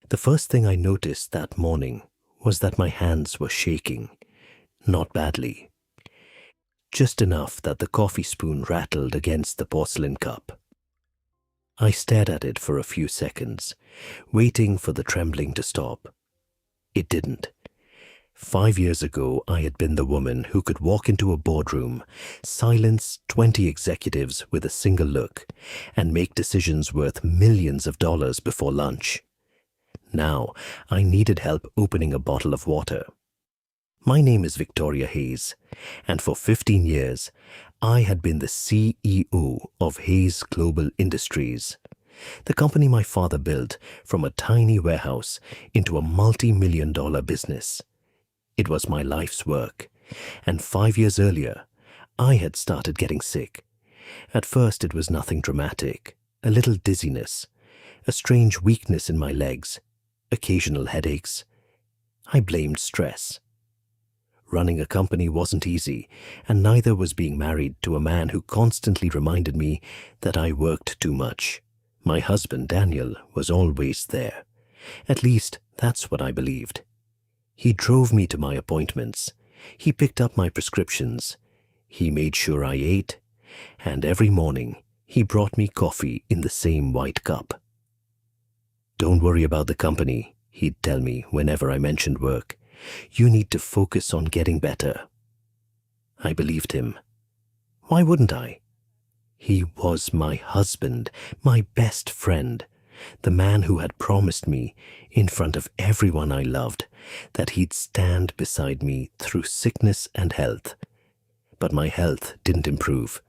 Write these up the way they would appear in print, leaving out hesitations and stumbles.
The first thing I noticed that morning was that my hands were shaking, not badly, just enough that the coffee spoon rattled against the porcelain cup. I stared at it for a few seconds, waiting for the trembling to stop. It didn't. 5 years ago, I had been the woman who could walk into a boardroom, silence 20 executives with a single look, and make decisions worth millions of dollars before lunch. Now, I needed help opening a bottle of water. My name is Victoria Hayes, and for 15 years, I had been the CEO of Hayes Global Industries, the company my father built from a tiny warehouse into a multi-million-dollar business. It was my life's work, and 5 years earlier, I had started getting sick. At first, it was nothing dramatic, a little dizziness, a strange weakness in my legs, occasional headaches. I blamed stress. Running a company wasn't easy, and neither was being married to a man who constantly reminded me that I worked too much. My husband, Daniel, was always there. At least, that's what I believed. He drove me to my appointments. He picked up my prescriptions. He made sure I ate. And every morning, he brought me coffee in the same white cup. "Don't worry about the company," he'd tell me whenever I mentioned work. "You need to focus on getting better." I believed him. Why wouldn't I? He was my husband, my best friend, the man who had promised me, in front of everyone I loved, that he'd stand beside me through sickness and health. But my health didn't improve.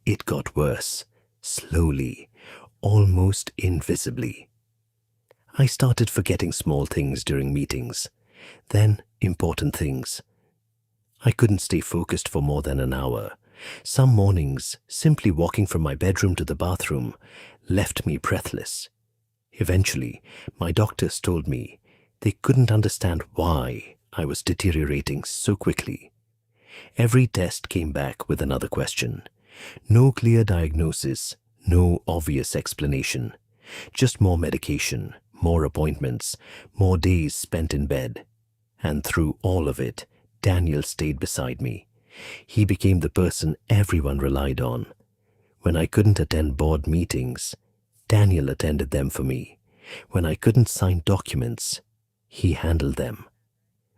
It got worse, slowly, almost invisibly. I started forgetting small things during meetings, then important things. I couldn't stay focused for more than an hour. Some mornings, simply walking from my bedroom to the bathroom left me breathless. Eventually, my doctors told me they couldn't understand why I was deteriorating so quickly. Every test came back with another question. No clear diagnosis, no obvious explanation. Just more medication, more appointments, more days spent in bed. And through all of it, Daniel stayed beside me. He became the person everyone relied on. When I couldn't attend board meetings, Daniel attended them for me. When I couldn't sign documents, he handled them.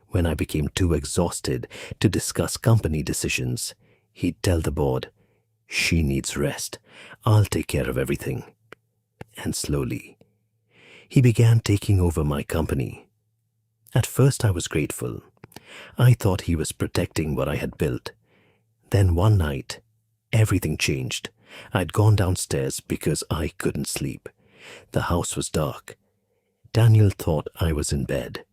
When I became too exhausted to discuss company decisions, he'd tell the board, "She needs rest. I'll take care of everything." And slowly, he began taking over my company. At first, I was grateful. I thought he was protecting what I had built. Then one night, everything changed. I'd gone downstairs because I couldn't sleep. The house was dark. Daniel thought I was in bed.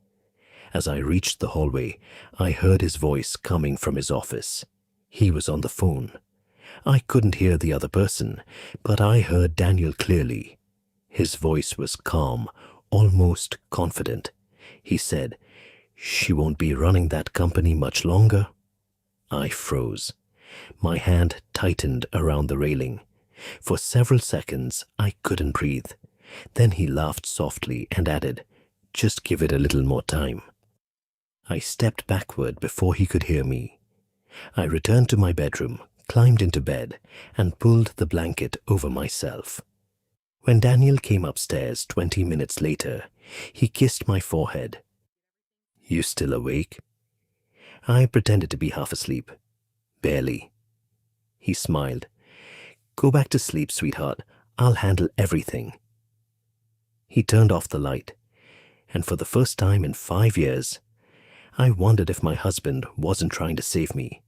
As I reached the hallway, I heard his voice coming from his office. He was on the phone. I couldn't hear the other person, but I heard Daniel clearly. His voice was calm, almost confident. He said, "She won't be running that company much longer." I froze. My hand tightened around the railing. For several seconds, I couldn't breathe. Then he laughed softly and added, "Just give it a little more time." I stepped backward before he could hear me. I returned to my bedroom, climbed into bed, and pulled the blanket over myself. When Daniel came upstairs 20 minutes later, he kissed my forehead. "You still awake?" I pretended to be half asleep. "Barely." He smiled. "Go back to sleep, sweetheart. I'll handle everything." He turned off the light, and for the first time in 5 years, I wondered if my husband wasn't trying to save me.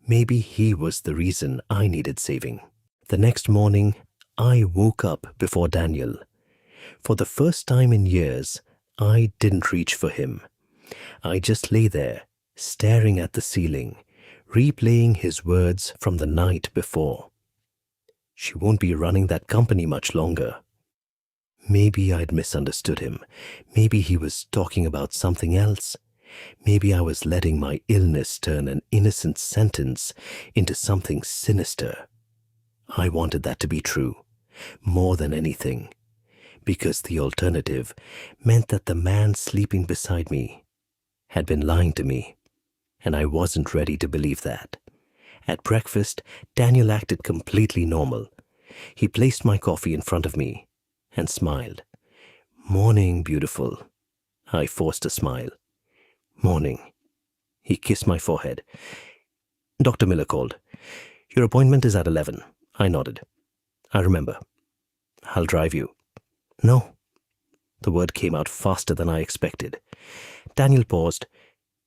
Maybe he was the reason I needed saving. The next morning, I woke up before Daniel. For the first time in years, I didn't reach for him. I just lay there, staring at the ceiling, replaying his words from the night before. "She won't be running that company much longer." Maybe I'd misunderstood him. Maybe he was talking about something else. Maybe I was letting my illness turn an innocent sentence into something sinister. I wanted that to be true, more than anything. because the alternative meant that the man sleeping beside me had been lying to me, and I wasn't ready to believe that. At breakfast, Daniel acted completely normal. He placed my coffee in front of me and smiled. "Morning, beautiful." I forced a smile. "Morning." He kissed my forehead. "Dr. Miller called. Your appointment is at 11. I nodded. "I remember. I'll drive you." "No." The word came out faster than I expected. Daniel paused.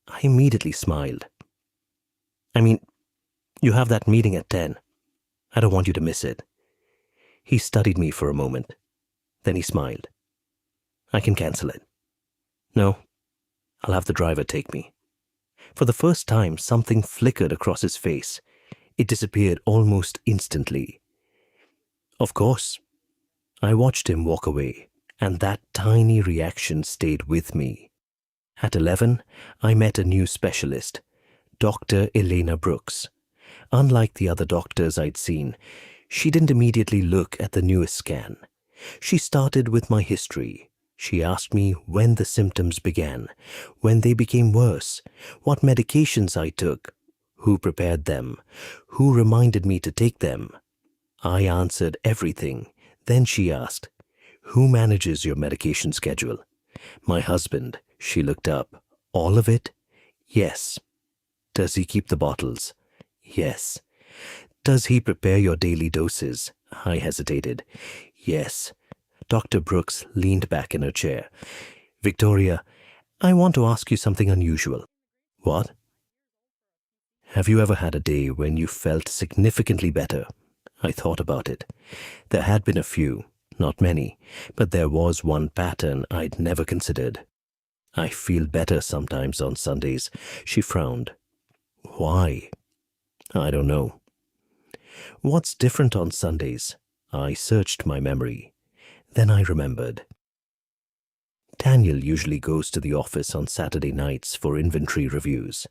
I immediately smiled. "I mean, you have that meeting at 10. I don't want you to miss it." He studied me for a moment. Then he smiled. "I can cancel it." "No, I'll have the driver take me." For the first time, something flickered across his face. It disappeared almost instantly. "Of course." I watched him walk away, and that tiny reaction stayed with me. At 11, I met a new specialist, Dr. Elena Brooks. Unlike the other doctors I'd seen, she didn't immediately look at the newest scan. She started with my history. She asked me when the symptoms began, when they became worse, what medications I took, who prepared them, who reminded me to take them. I answered everything. Then she asked, "Who manages your medication schedule?" "My husband." She looked up. "All of it?" "Yes." "Does he keep the bottles?" "Yes." "Does he prepare your daily doses?" I hesitated. "Yes." Dr. Brooks leaned back in her chair. "Victoria, I want to ask you something unusual." "What?" "Have you ever had a day when you felt significantly better?" I thought about it. There had been a few, not many, but there was one pattern I'd never considered. "I feel better sometimes on Sundays." She frowned. "Why?" "I don't know." "What's different on Sundays?" I searched my memory. Then I remembered. Daniel usually goes to the office on Saturday nights for inventory reviews.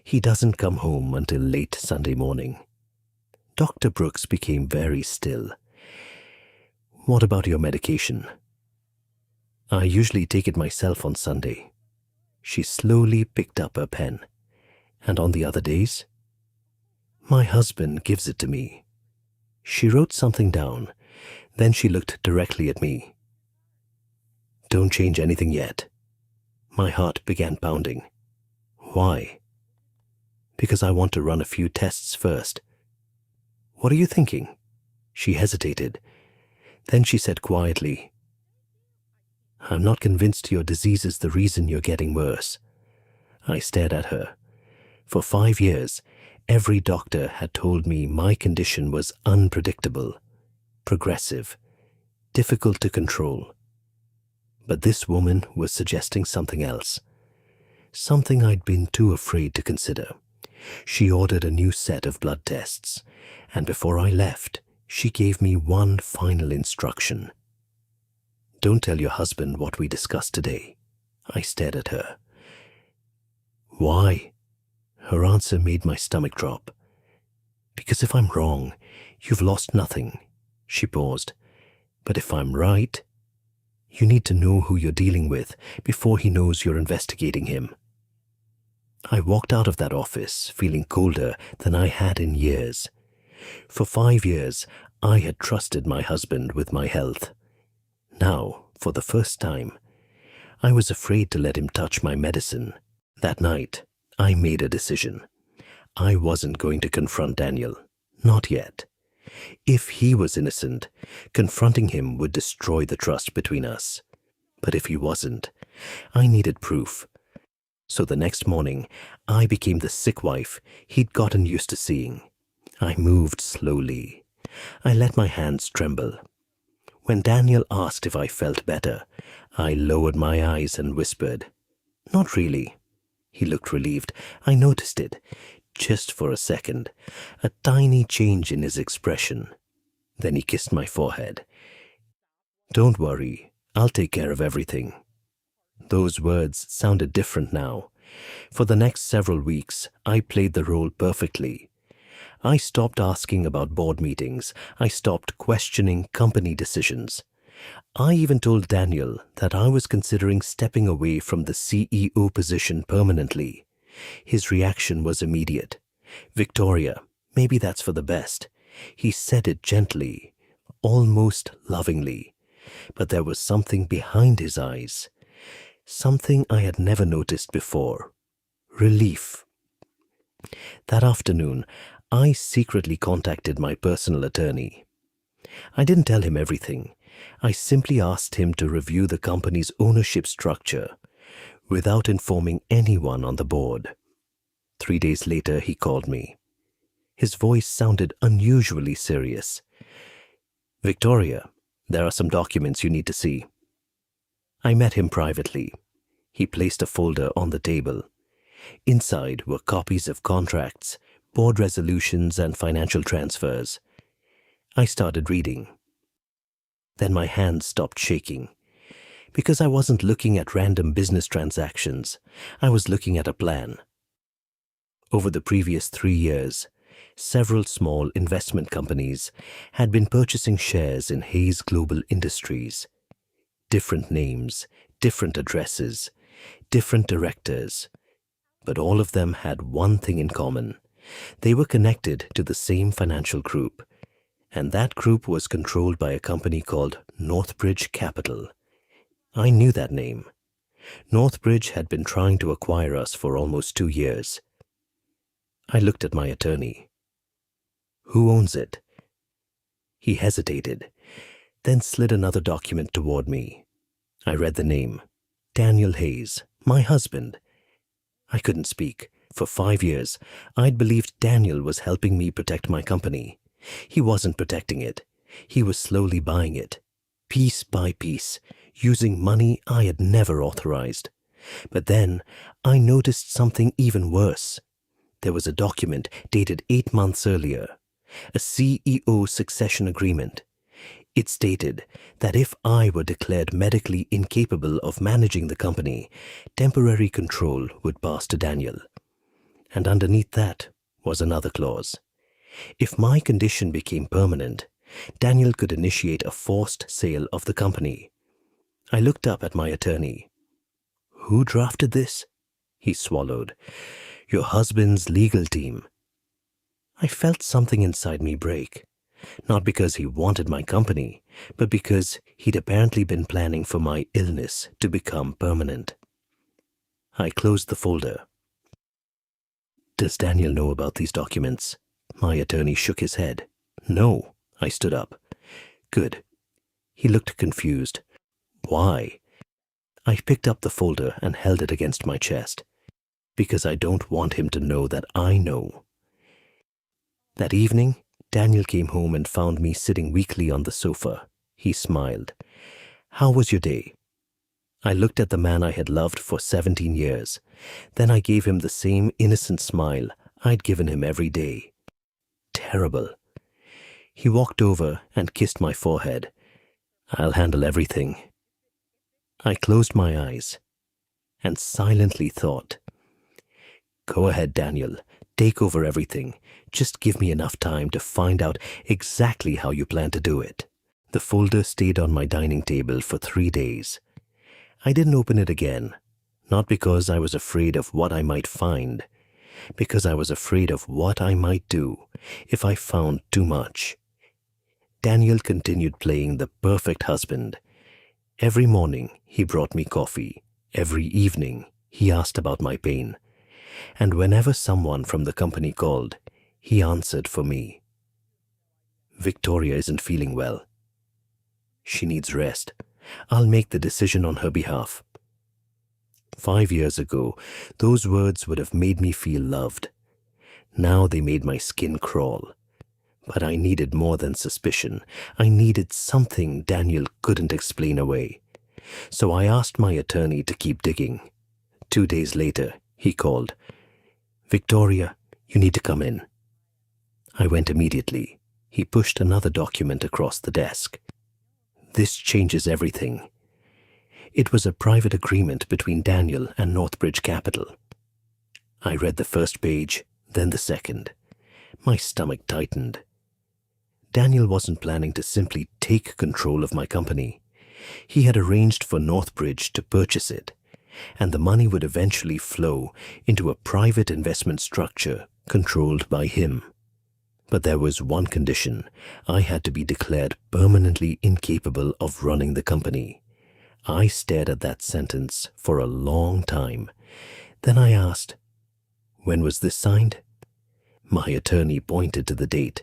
He doesn't come home until late Sunday morning. Dr. Brooks became very still. "What about your medication?" "I usually take it myself on Sunday." She slowly picked up her pen. "And on the other days?" "My husband gives it to me." She wrote something down. Then she looked directly at me. "Don't change anything yet." My heart began pounding. "Why?" "Because I want to run a few tests first." "What are you thinking?" She hesitated. Then she said quietly, "I'm not convinced your disease is the reason you're getting worse." I stared at her. For 5 years, every doctor had told me my condition was unpredictable, progressive, difficult to control. But this woman was suggesting something else, something I'd been too afraid to consider. She ordered a new set of blood tests, and before I left, she gave me one final instruction. "Don't tell your husband what we discussed today." I stared at her. "Why?" Her answer made my stomach drop. "Because if I'm wrong, you've lost nothing." She paused. "But if I'm right, you need to know who you're dealing with before he knows you're investigating him." I walked out of that office feeling colder than I had in years. For 5 years, I had trusted my husband with my health. Now, for the first time, I was afraid to let him touch my medicine. That night, I made a decision. I wasn't going to confront Daniel. Not yet. If he was innocent, confronting him would destroy the trust between us. But if he wasn't, I needed proof. So the next morning, I became the sick wife he'd gotten used to seeing. I moved slowly. I let my hands tremble. When Daniel asked if I felt better, I lowered my eyes and whispered, "Not really." He looked relieved. I noticed it. Just for a second, a tiny change in his expression. Then he kissed my forehead. "Don't worry, I'll take care of everything." Those words sounded different now. For the next several weeks, I played the role perfectly. I stopped asking about board meetings. I stopped questioning company decisions. I even told Daniel that I was considering stepping away from the CEO position permanently. His reaction was immediate. "Victoria, maybe that's for the best." He said it gently, almost lovingly, but there was something behind his eyes, something I had never noticed before. Relief. That afternoon, I secretly contacted my personal attorney. I didn't tell him everything. I simply asked him to review the company's ownership structure without informing anyone on the board. 3 days later, he called me. His voice sounded unusually serious. "Victoria, there are some documents you need to see." I met him privately. He placed a folder on the table. Inside were copies of contracts, board resolutions, and financial transfers. I started reading. Then my hands stopped shaking. Because I wasn't looking at random business transactions, I was looking at a plan. Over the previous 3 years, several small investment companies had been purchasing shares in Hayes Global Industries. Different names, different addresses, different directors, but all of them had one thing in common. They were connected to the same financial group, and that group was controlled by a company called Northbridge Capital. I knew that name. Northbridge had been trying to acquire us for almost 2 years. I looked at my attorney. "Who owns it?" He hesitated, then slid another document toward me. I read the name. Daniel Hayes, my husband. I couldn't speak. For 5 years, I'd believed Daniel was helping me protect my company. He wasn't protecting it. He was slowly buying it, piece by piece, using money I had never authorized. But then I noticed something even worse. There was a document dated 8 months earlier, a CEO succession agreement. It stated that if I were declared medically incapable of managing the company, temporary control would pass to Daniel. And underneath that was another clause. If my condition became permanent, Daniel could initiate a forced sale of the company. I looked up at my attorney. "Who drafted this?" He swallowed. "Your husband's legal team." I felt something inside me break. Not because he wanted my company, but because he'd apparently been planning for my illness to become permanent. I closed the folder. "Does Daniel know about these documents?" My attorney shook his head. "No." I stood up. "Good." He looked confused. "Why?" I picked up the folder and held it against my chest. "Because I don't want him to know that I know." That evening, Daniel came home and found me sitting weakly on the sofa. He smiled. "How was your day?" I looked at the man I had loved for 17 years. Then I gave him the same innocent smile I'd given him every day. Terrible. He walked over and kissed my forehead. "I'll handle everything." I closed my eyes and silently thought, "Go ahead, Daniel. Take over everything. Just give me enough time to find out exactly how you plan to do it." The folder stayed on my dining table for 3 days. I didn't open it again, not because I was afraid of what I might find, because I was afraid of what I might do if I found too much. Daniel continued playing the perfect husband. Every morning he brought me coffee. Every evening he asked about my pain. And whenever someone from the company called, he answered for me. "Victoria isn't feeling well. She needs rest. I'll make the decision on her behalf." 5 years ago, those words would have made me feel loved. Now they made my skin crawl. But I needed more than suspicion. I needed something Daniel couldn't explain away. So I asked my attorney to keep digging. 2 days later, he called. "Victoria, you need to come in." I went immediately. He pushed another document across the desk. "This changes everything." It was a private agreement between Daniel and Northbridge Capital. I read the first page, then the second. My stomach tightened. Daniel wasn't planning to simply take control of my company. He had arranged for Northbridge to purchase it, and the money would eventually flow into a private investment structure controlled by him. But there was one condition. I had to be declared permanently incapable of running the company. I stared at that sentence for a long time. Then I asked, "When was this signed?" My attorney pointed to the date.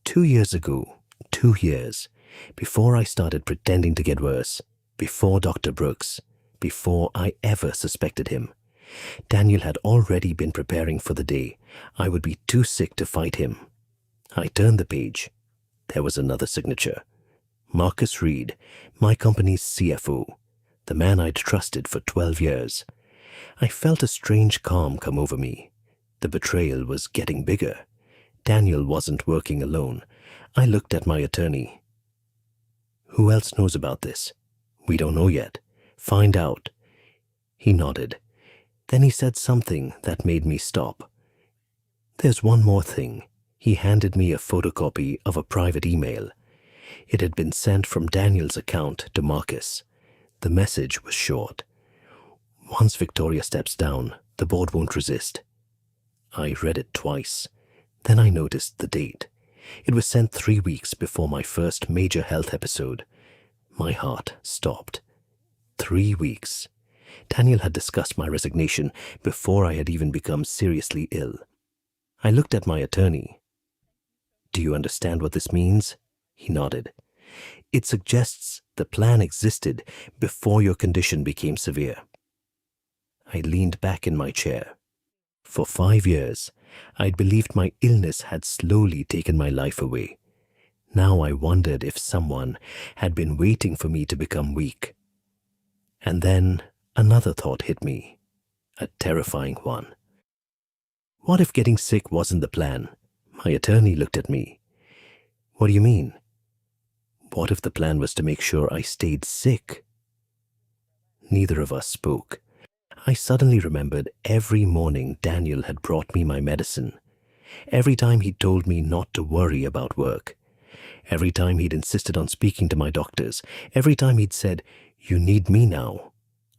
2 years ago, 2 years, before I started pretending to get worse, before Dr. Brooks, before I ever suspected him. Daniel had already been preparing for the day I would be too sick to fight him. I turned the page. There was another signature. Marcus Reed, my company's CFO, the man I'd trusted for 12 years. I felt a strange calm come over me. The betrayal was getting bigger. Daniel wasn't working alone. I looked at my attorney. "Who else knows about this?" "We don't know yet." "Find out." He nodded. Then he said something that made me stop. "There's one more thing." He handed me a photocopy of a private email. It had been sent from Daniel's account to Marcus. The message was short. "Once Victoria steps down, the board won't resist." I read it twice. Then I noticed the date. It was sent 3 weeks before my first major health episode. My heart stopped. 3 weeks. Daniel had discussed my resignation before I had even become seriously ill. I looked at my attorney. "Do you understand what this means?" He nodded. "It suggests the plan existed before your condition became severe." I leaned back in my chair. For 5 years, I'd believed my illness had slowly taken my life away. Now I wondered if someone had been waiting for me to become weak. And then another thought hit me, a terrifying one. What if getting sick wasn't the plan? My attorney looked at me. "What do you mean?" "What if the plan was to make sure I stayed sick?" Neither of us spoke. I suddenly remembered every morning Daniel had brought me my medicine. Every time he'd told me not to worry about work. Every time he'd insisted on speaking to my doctors. Every time he'd said, "You need me now."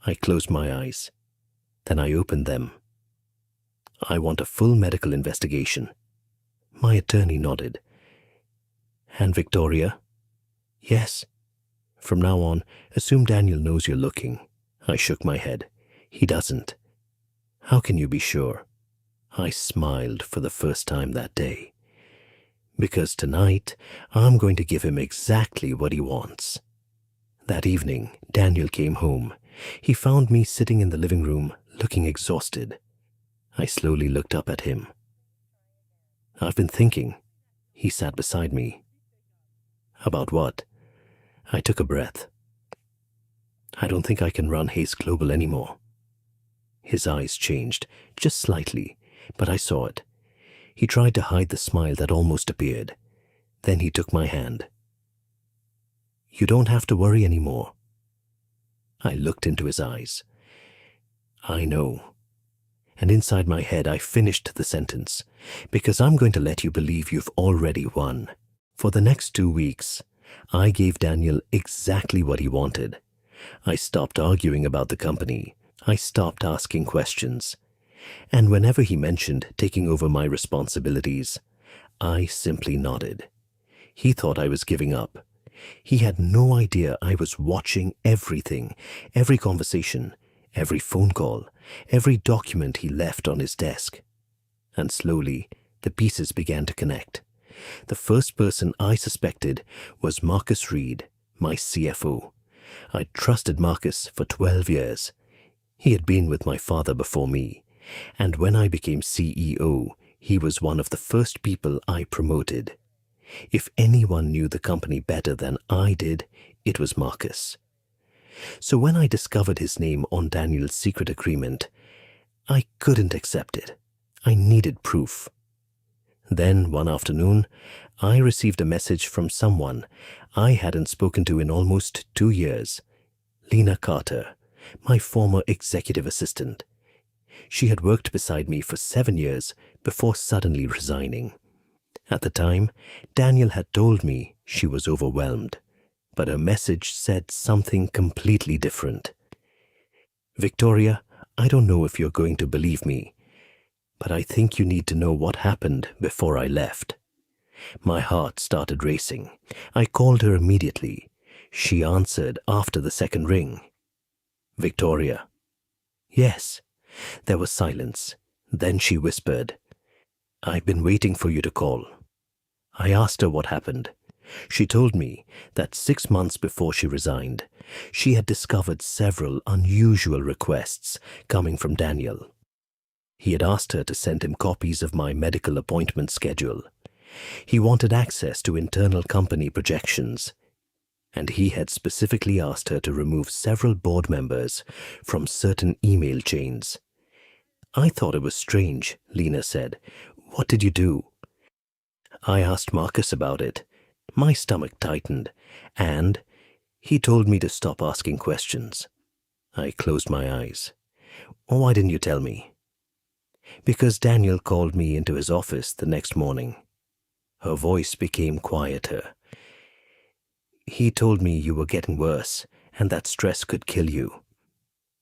I closed my eyes. Then I opened them. "I want a full medical investigation." My attorney nodded. "And Victoria?" "Yes." "From now on, assume Daniel knows you're looking." I shook my head. "He doesn't." "How can you be sure?" I smiled for the first time that day. "Because tonight, I'm going to give him exactly what he wants." That evening, Daniel came home. He found me sitting in the living room, looking exhausted. I slowly looked up at him. "I've been thinking." He sat beside me. "About what?" I took a breath. "I don't think I can run Hayes Global anymore." His eyes changed, just slightly, but I saw it. He tried to hide the smile that almost appeared. Then he took my hand. "You don't have to worry anymore." I looked into his eyes. "I know." And inside my head I finished the sentence, "Because I'm going to let you believe you've already won." For the next 2 weeks, I gave Daniel exactly what he wanted. I stopped arguing about the company. I stopped asking questions. And whenever he mentioned taking over my responsibilities, I simply nodded. He thought I was giving up. He had no idea I was watching everything, every conversation, every phone call, every document he left on his desk. And slowly, the pieces began to connect. The first person I suspected was Marcus Reed, my CFO. I'd trusted Marcus for 12 years. He had been with my father before me, and when I became CEO, he was one of the first people I promoted. If anyone knew the company better than I did, it was Marcus. So when I discovered his name on Daniel's secret agreement, I couldn't accept it. I needed proof. Then, one afternoon, I received a message from someone I hadn't spoken to in almost 2 years. Lena Carter, my former executive assistant. She had worked beside me for 7 years before suddenly resigning. At the time, Daniel had told me she was overwhelmed. but her message said something completely different. Victoria, I don't know if you're going to believe me, but I think you need to know what happened before I left. My heart started racing. I called her immediately. She answered after the second ring. Victoria. Yes. There was silence. Then she whispered, I've been waiting for you to call. I asked her what happened. She told me that 6 months before she resigned, she had discovered several unusual requests coming from Daniel. He had asked her to send him copies of my medical appointment schedule. He wanted access to internal company projections, and he had specifically asked her to remove several board members from certain email chains. I thought it was strange, Lena said. What did you do? I asked Marcus about it. My stomach tightened, and he told me to stop asking questions. I closed my eyes. Why didn't you tell me? Because Daniel called me into his office the next morning. Her voice became quieter. He told me you were getting worse and that stress could kill you.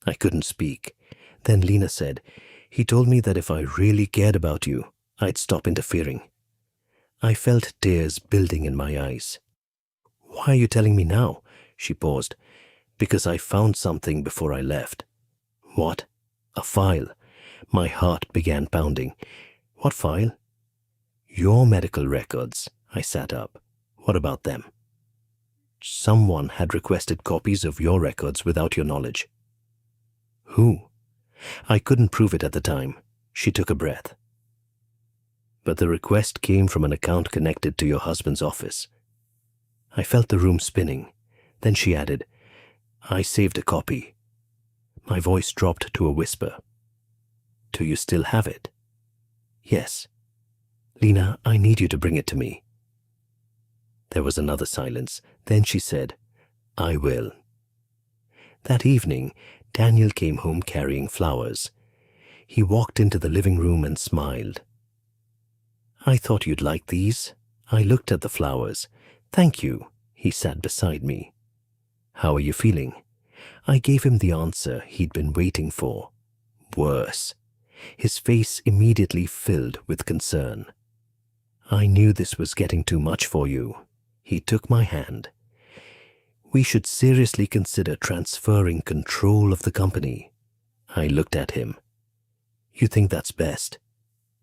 I couldn't speak. Then Lena said, he told me that if I really cared about you, I'd stop interfering. I felt tears building in my eyes. Why are you telling me now? She paused. Because I found something before I left. What? A file. My heart began pounding. What file? Your medical records. I sat up. What about them? Someone had requested copies of your records without your knowledge. Who? I couldn't prove it at the time. She took a breath. But the request came from an account connected to your husband's office. I felt the room spinning. Then she added, I saved a copy. My voice dropped to a whisper. Do you still have it? Yes. Lena, I need you to bring it to me. There was another silence. Then she said, I will. That evening, Daniel came home carrying flowers. He walked into the living room and smiled. I thought you'd like these. I looked at the flowers. Thank you. He sat beside me. How are you feeling? I gave him the answer he'd been waiting for. Worse. His face immediately filled with concern. I knew this was getting too much for you. He took my hand. We should seriously consider transferring control of the company. I looked at him. You think that's best?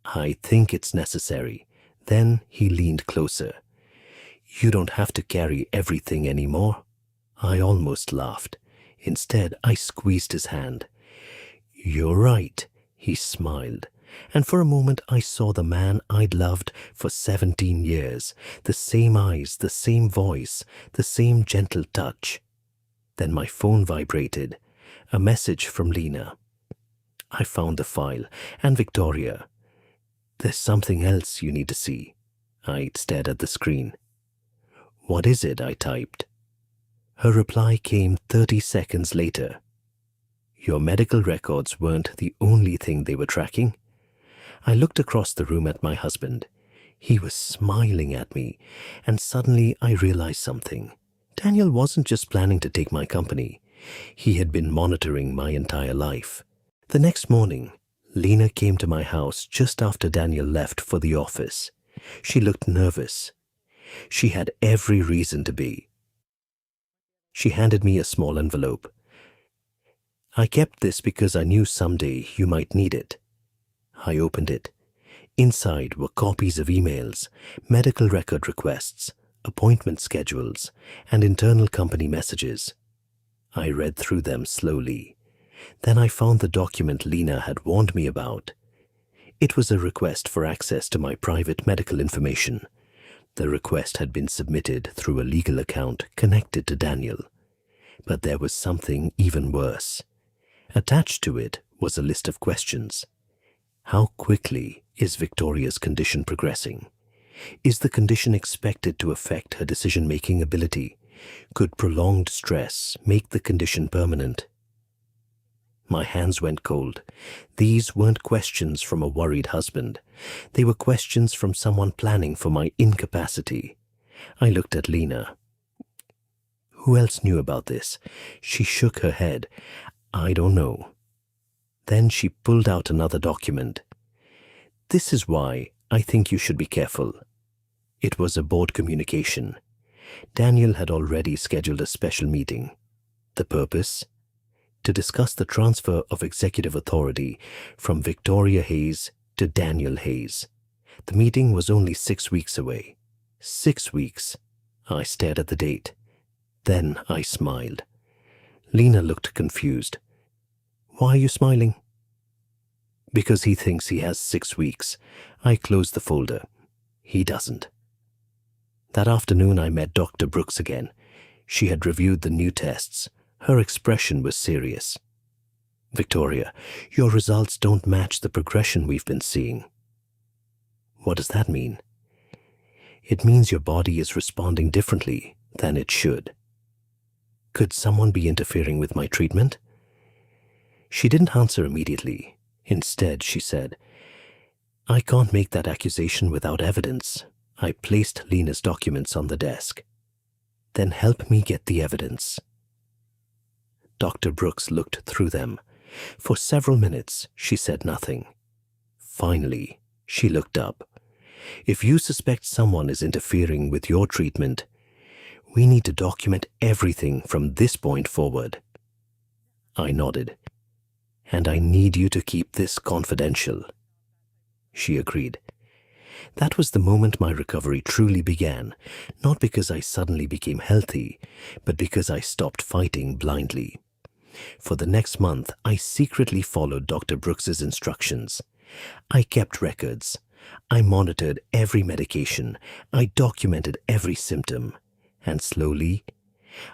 I think it's necessary. Then he leaned closer. You don't have to carry everything anymore. I almost laughed. Instead, I squeezed his hand. You're right, he smiled. And for a moment I saw the man I'd loved for 17 years, the same eyes, the same voice, the same gentle touch. Then my phone vibrated. A message from Lena. I found the file, and Victoria. There's something else you need to see. I stared at the screen. What is it? I typed. Her reply came 30 seconds later. Your medical records weren't the only thing they were tracking. I looked across the room at my husband. He was smiling at me, and suddenly I realized something. Daniel wasn't just planning to take my company. He had been monitoring my entire life. The next morning, Lena came to my house just after Daniel left for the office. She looked nervous. She had every reason to be. She handed me a small envelope. I kept this because I knew someday you might need it. I opened it. Inside were copies of emails, medical record requests, appointment schedules, and internal company messages. I read through them slowly. Then I found the document Lena had warned me about. It was a request for access to my private medical information. The request had been submitted through a legal account connected to Daniel. But there was something even worse. Attached to it was a list of questions. How quickly is Victoria's condition progressing? Is the condition expected to affect her decision-making ability? Could prolonged stress make the condition permanent? My hands went cold. These weren't questions from a worried husband. They were questions from someone planning for my incapacity. I looked at Lena. Who else knew about this? She shook her head. I don't know. Then she pulled out another document. This is why I think you should be careful. It was a board communication. Daniel had already scheduled a special meeting. The purpose? To discuss the transfer of executive authority from Victoria Hayes to Daniel Hayes. The meeting was only 6 weeks away. 6 weeks. I stared at the date. Then I smiled. Lena looked confused. Why are you smiling? Because he thinks he has 6 weeks. I closed the folder. He doesn't. That afternoon I met Dr. Brooks again. She had reviewed the new tests. Her expression was serious. Victoria, your results don't match the progression we've been seeing. What does that mean? It means your body is responding differently than it should. Could someone be interfering with my treatment? She didn't answer immediately. Instead, she said, I can't make that accusation without evidence. I placed Lena's documents on the desk. Then help me get the evidence. Dr. Brooks looked through them. For several minutes, she said nothing. Finally, she looked up. If you suspect someone is interfering with your treatment, we need to document everything from this point forward. I nodded. And I need you to keep this confidential. She agreed. That was the moment my recovery truly began, not because I suddenly became healthy, but because I stopped fighting blindly. For the next month, I secretly followed Dr. Brooks's instructions. I kept records. I monitored every medication. I documented every symptom. And slowly,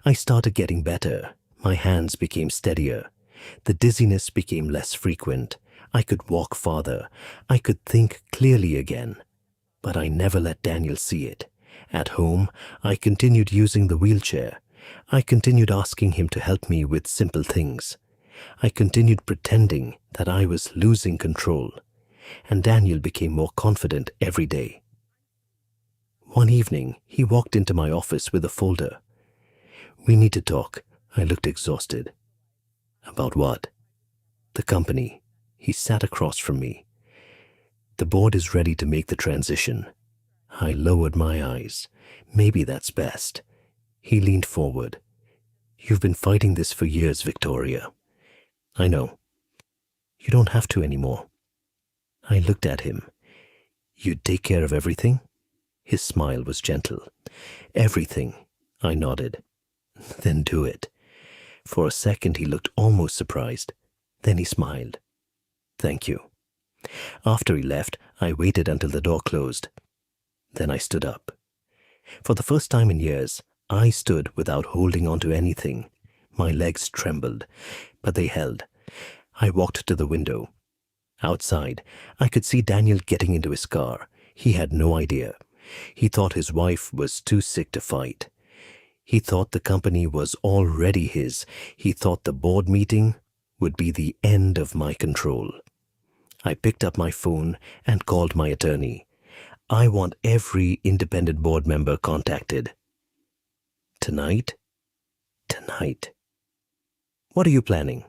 I started getting better. My hands became steadier. The dizziness became less frequent. I could walk farther. I could think clearly again. But I never let Daniel see it. At home, I continued using the wheelchair. I continued asking him to help me with simple things. I continued pretending that I was losing control. And Daniel became more confident every day. One evening, he walked into my office with a folder. We need to talk. I looked exhausted. About what? The company. He sat across from me. The board is ready to make the transition. I lowered my eyes. Maybe that's best. He leaned forward. You've been fighting this for years, Victoria. I know. You don't have to anymore. I looked at him. You'd take care of everything? His smile was gentle. Everything. I nodded. Then do it. For a second he looked almost surprised. Then he smiled. Thank you. After he left, I waited until the door closed. Then I stood up. For the first time in years, I stood without holding on to anything. My legs trembled, but they held. I walked to the window. Outside, I could see Daniel getting into his car. He had no idea. He thought his wife was too sick to fight. He thought the company was already his. He thought the board meeting would be the end of my control. I picked up my phone and called my attorney. I want every independent board member contacted. Tonight? Tonight. What are you planning?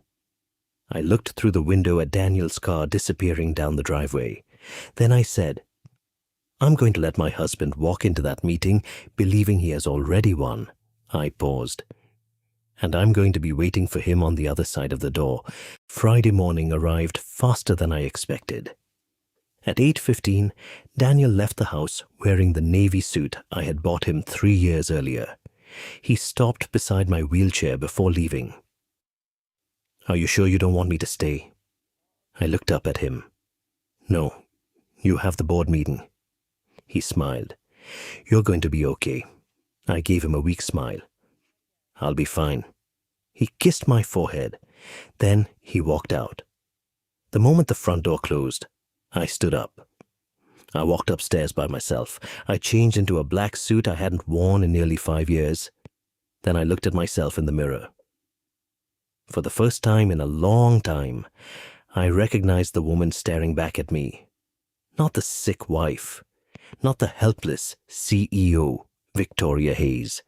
I looked through the window at Daniel's car disappearing down the driveway. Then I said, I'm going to let my husband walk into that meeting believing he has already won. I paused. And I'm going to be waiting for him on the other side of the door. Friday morning arrived faster than I expected. At 8:15, Daniel left the house wearing the navy suit I had bought him 3 years earlier. He stopped beside my wheelchair before leaving. Are you sure you don't want me to stay? I looked up at him. No, you have the board meeting. He smiled. You're going to be okay. I gave him a weak smile. I'll be fine. He kissed my forehead. Then he walked out. The moment the front door closed, I stood up. I walked upstairs by myself. I changed into a black suit I hadn't worn in nearly 5 years. Then I looked at myself in the mirror. For the first time in a long time, I recognized the woman staring back at me. Not the sick wife. Not the helpless CEO, Victoria Hayes.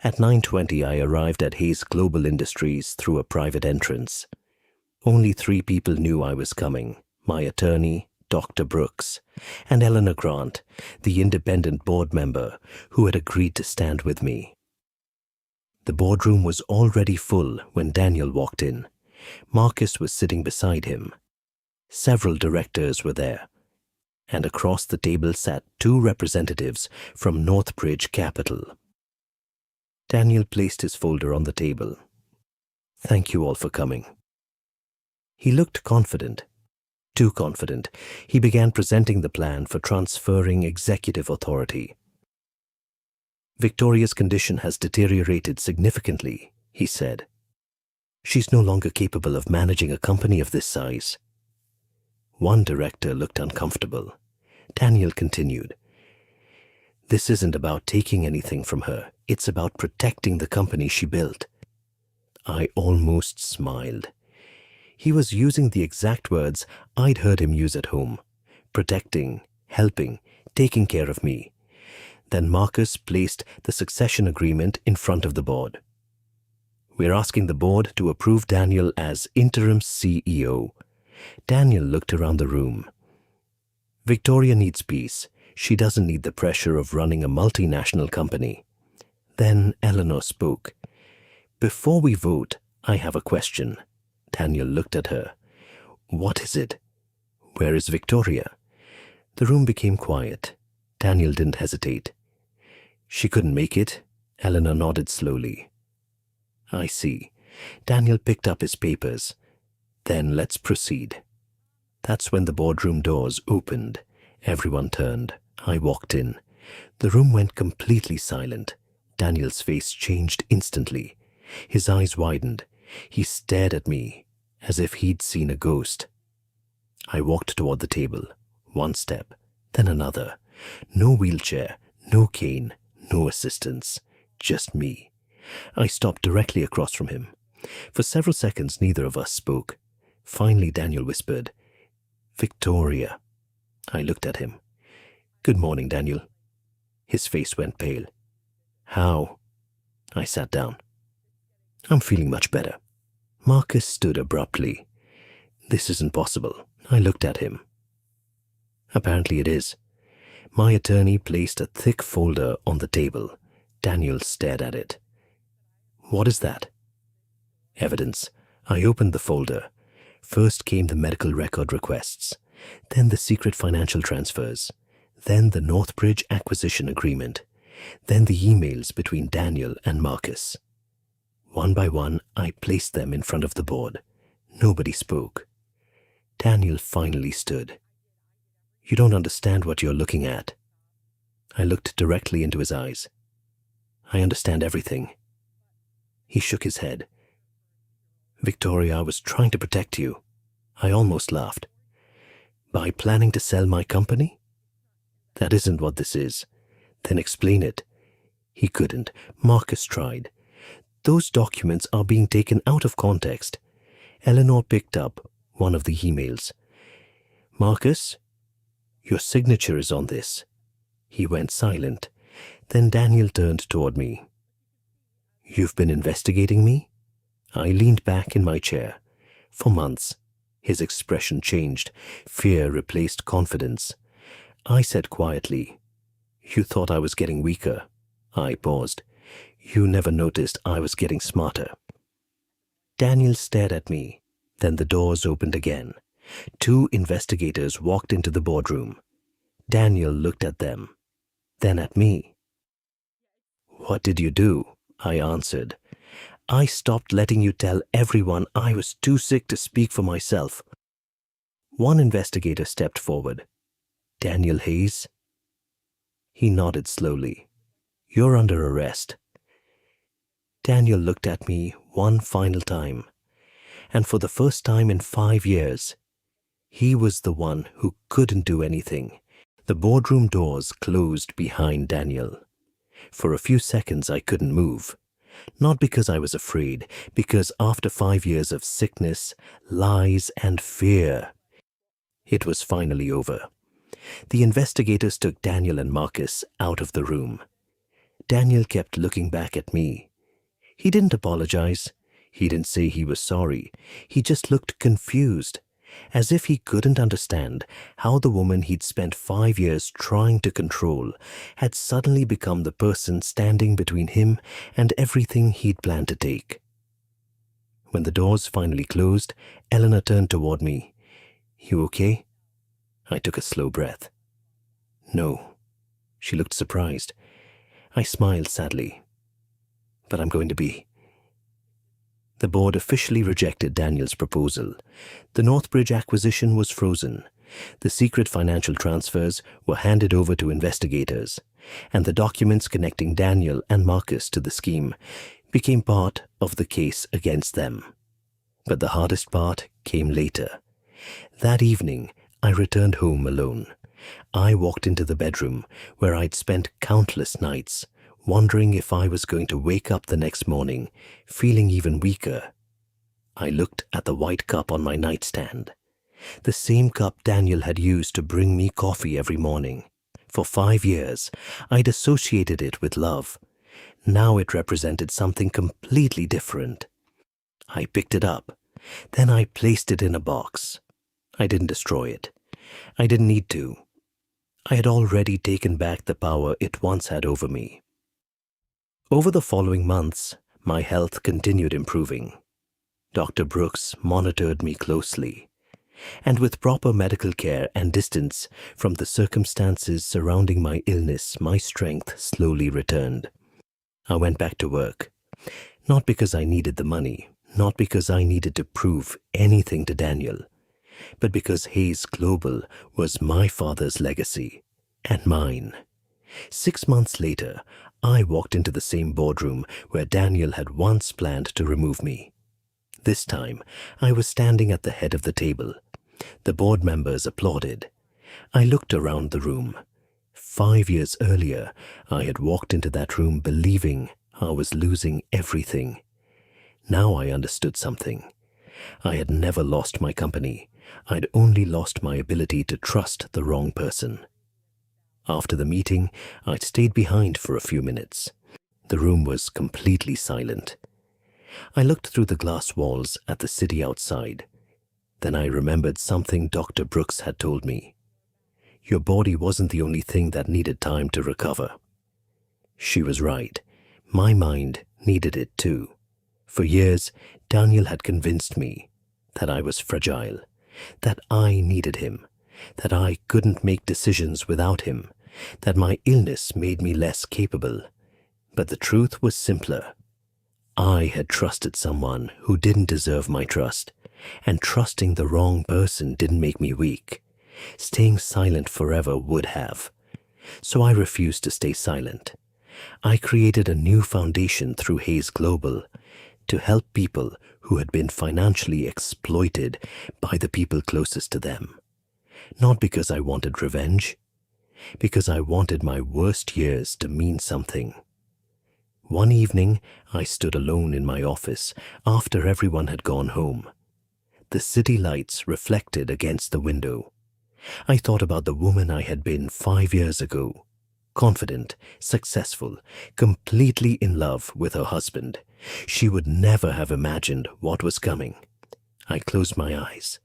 At 9:20, I arrived at Hayes Global Industries through a private entrance. Only 3 people knew I was coming: my attorney, Dr. Brooks, and Eleanor Grant, the independent board member who had agreed to stand with me. The boardroom was already full when Daniel walked in. Marcus was sitting beside him. Several directors were there, and across the table sat 2 representatives from Northbridge Capital. Daniel placed his folder on the table. "Thank you all for coming." He looked confident. Too confident. He began presenting the plan for transferring executive authority. "Victoria's condition has deteriorated significantly," he said. "She's no longer capable of managing a company of this size." One director looked uncomfortable. Daniel continued, "This isn't about taking anything from her. It's about protecting the company she built." I almost smiled. He was using the exact words I'd heard him use at home: protecting, helping, taking care of me. Then Marcus placed the succession agreement in front of the board. "We're asking the board to approve Daniel as interim CEO." Daniel looked around the room. "Victoria needs peace. She doesn't need the pressure of running a multinational company." Then Eleanor spoke. "Before we vote, I have a question." Daniel looked at her. "What is it? Where is Victoria?" The room became quiet. Daniel didn't hesitate. "She couldn't make it." Eleanor nodded slowly. "I see." Daniel picked up his papers. "Then let's proceed." That's when the boardroom doors opened. Everyone turned. I walked in. The room went completely silent. Daniel's face changed instantly. His eyes widened. He stared at me as if he'd seen a ghost. I walked toward the table. 1 step, then another. No wheelchair, no cane, no assistance. Just me. I stopped directly across from him. For several seconds, neither of us spoke. Finally, Daniel whispered, "Victoria." I looked at him. "Good morning, Daniel." His face went pale. "How?" I sat down. "I'm feeling much better." Marcus stood abruptly. "This isn't possible." I looked at him. "Apparently it is." My attorney placed a thick folder on the table. Daniel stared at it. "What is that?" "Evidence." I opened the folder. First came the medical record requests, then the secret financial transfers, then the Northbridge acquisition agreement, then the emails between Daniel and Marcus. One by one, I placed them in front of the board. Nobody spoke. Daniel finally stood. "You don't understand what you're looking at." I looked directly into his eyes. "I understand everything." He shook his head. "Victoria, I was trying to protect you." I almost laughed. "By planning to sell my company?" "That isn't what this is." "Then explain it." He couldn't. Marcus tried. "Those documents are being taken out of context." Eleanor picked up one of the emails. "Marcus, your signature is on this." He went silent. Then Daniel turned toward me. "You've been investigating me?" I leaned back in my chair. For months. His expression changed. Fear replaced confidence. I said quietly, "You thought I was getting weaker." I paused. "You never noticed I was getting smarter." Daniel stared at me. Then the doors opened again. 2 investigators walked into the boardroom. Daniel looked at them, then at me. "What did you do?" I answered. "I stopped letting you tell everyone I was too sick to speak for myself." One investigator stepped forward. "Daniel Hayes?" He nodded slowly. "You're under arrest." Daniel looked at me one final time, and for the first time in 5 years, he was the one who couldn't do anything. The boardroom doors closed behind Daniel. For a few seconds I couldn't move. Not because I was afraid, because after 5 years of sickness, lies, and fear, it was finally over. The investigators took Daniel and Marcus out of the room. Daniel kept looking back at me. He didn't apologize. He didn't say he was sorry. He just looked confused, as if he couldn't understand how the woman he'd spent 5 years trying to control had suddenly become the person standing between him and everything he'd planned to take. When the doors finally closed, Eleanor turned toward me. "You okay?" I took a slow breath. "No." She looked surprised. I smiled sadly. "But I'm going to be." The board officially rejected Daniel's proposal. The Northbridge acquisition was frozen. The secret financial transfers were handed over to investigators, and the documents connecting Daniel and Marcus to the scheme became part of the case against them. But the hardest part came later. That evening, I returned home alone. I walked into the bedroom where I'd spent countless nights, wondering if I was going to wake up the next morning, feeling even weaker. I looked at the white cup on my nightstand, the same cup Daniel had used to bring me coffee every morning. For 5 years, I'd associated it with love. Now it represented something completely different. I picked it up. Then I placed it in a box. I didn't destroy it. I didn't need to. I had already taken back the power it once had over me. Over the following months, my health continued improving. Dr. Brooks monitored me closely, and with proper medical care and distance from the circumstances surrounding my illness, my strength slowly returned. I went back to work, not because I needed the money, not because I needed to prove anything to Daniel, but because Hayes Global was my father's legacy and mine. 6 months later, I walked into the same boardroom where Daniel had once planned to remove me. This time, I was standing at the head of the table. The board members applauded. I looked around the room. 5 years earlier, I had walked into that room believing I was losing everything. Now I understood something. I had never lost my company. I'd only lost my ability to trust the wrong person. After the meeting, I'd stayed behind for a few minutes. The room was completely silent. I looked through the glass walls at the city outside. Then I remembered something Dr. Brooks had told me. Your body wasn't the only thing that needed time to recover. She was right. My mind needed it too. For years, Daniel had convinced me that I was fragile, that I needed him, that I couldn't make decisions without him, that my illness made me less capable. But the truth was simpler. I had trusted someone who didn't deserve my trust, and trusting the wrong person didn't make me weak. Staying silent forever would have. So I refused to stay silent. I created a new foundation through Hayes Global to help people who had been financially exploited by the people closest to them. Not because I wanted revenge, because I wanted my worst years to mean something. One evening, I stood alone in my office after everyone had gone home. The city lights reflected against the window. I thought about the woman I had been 5 years ago. Confident, successful, completely in love with her husband. She would never have imagined what was coming. I closed my eyes.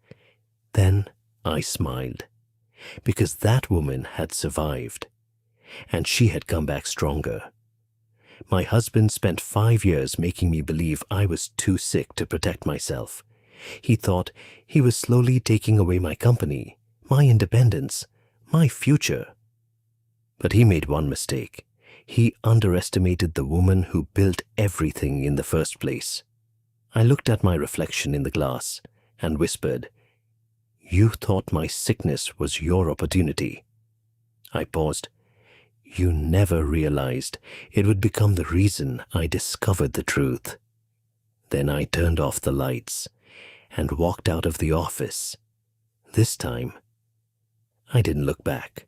Then I smiled, because that woman had survived, and she had come back stronger. My husband spent 5 years making me believe I was too sick to protect myself. He thought he was slowly taking away my company, my independence, my future. But he made one mistake. He underestimated the woman who built everything in the first place. I looked at my reflection in the glass and whispered, "You thought my sickness was your opportunity." I paused. "You never realized it would become the reason I discovered the truth." Then I turned off the lights and walked out of the office. This time, I didn't look back.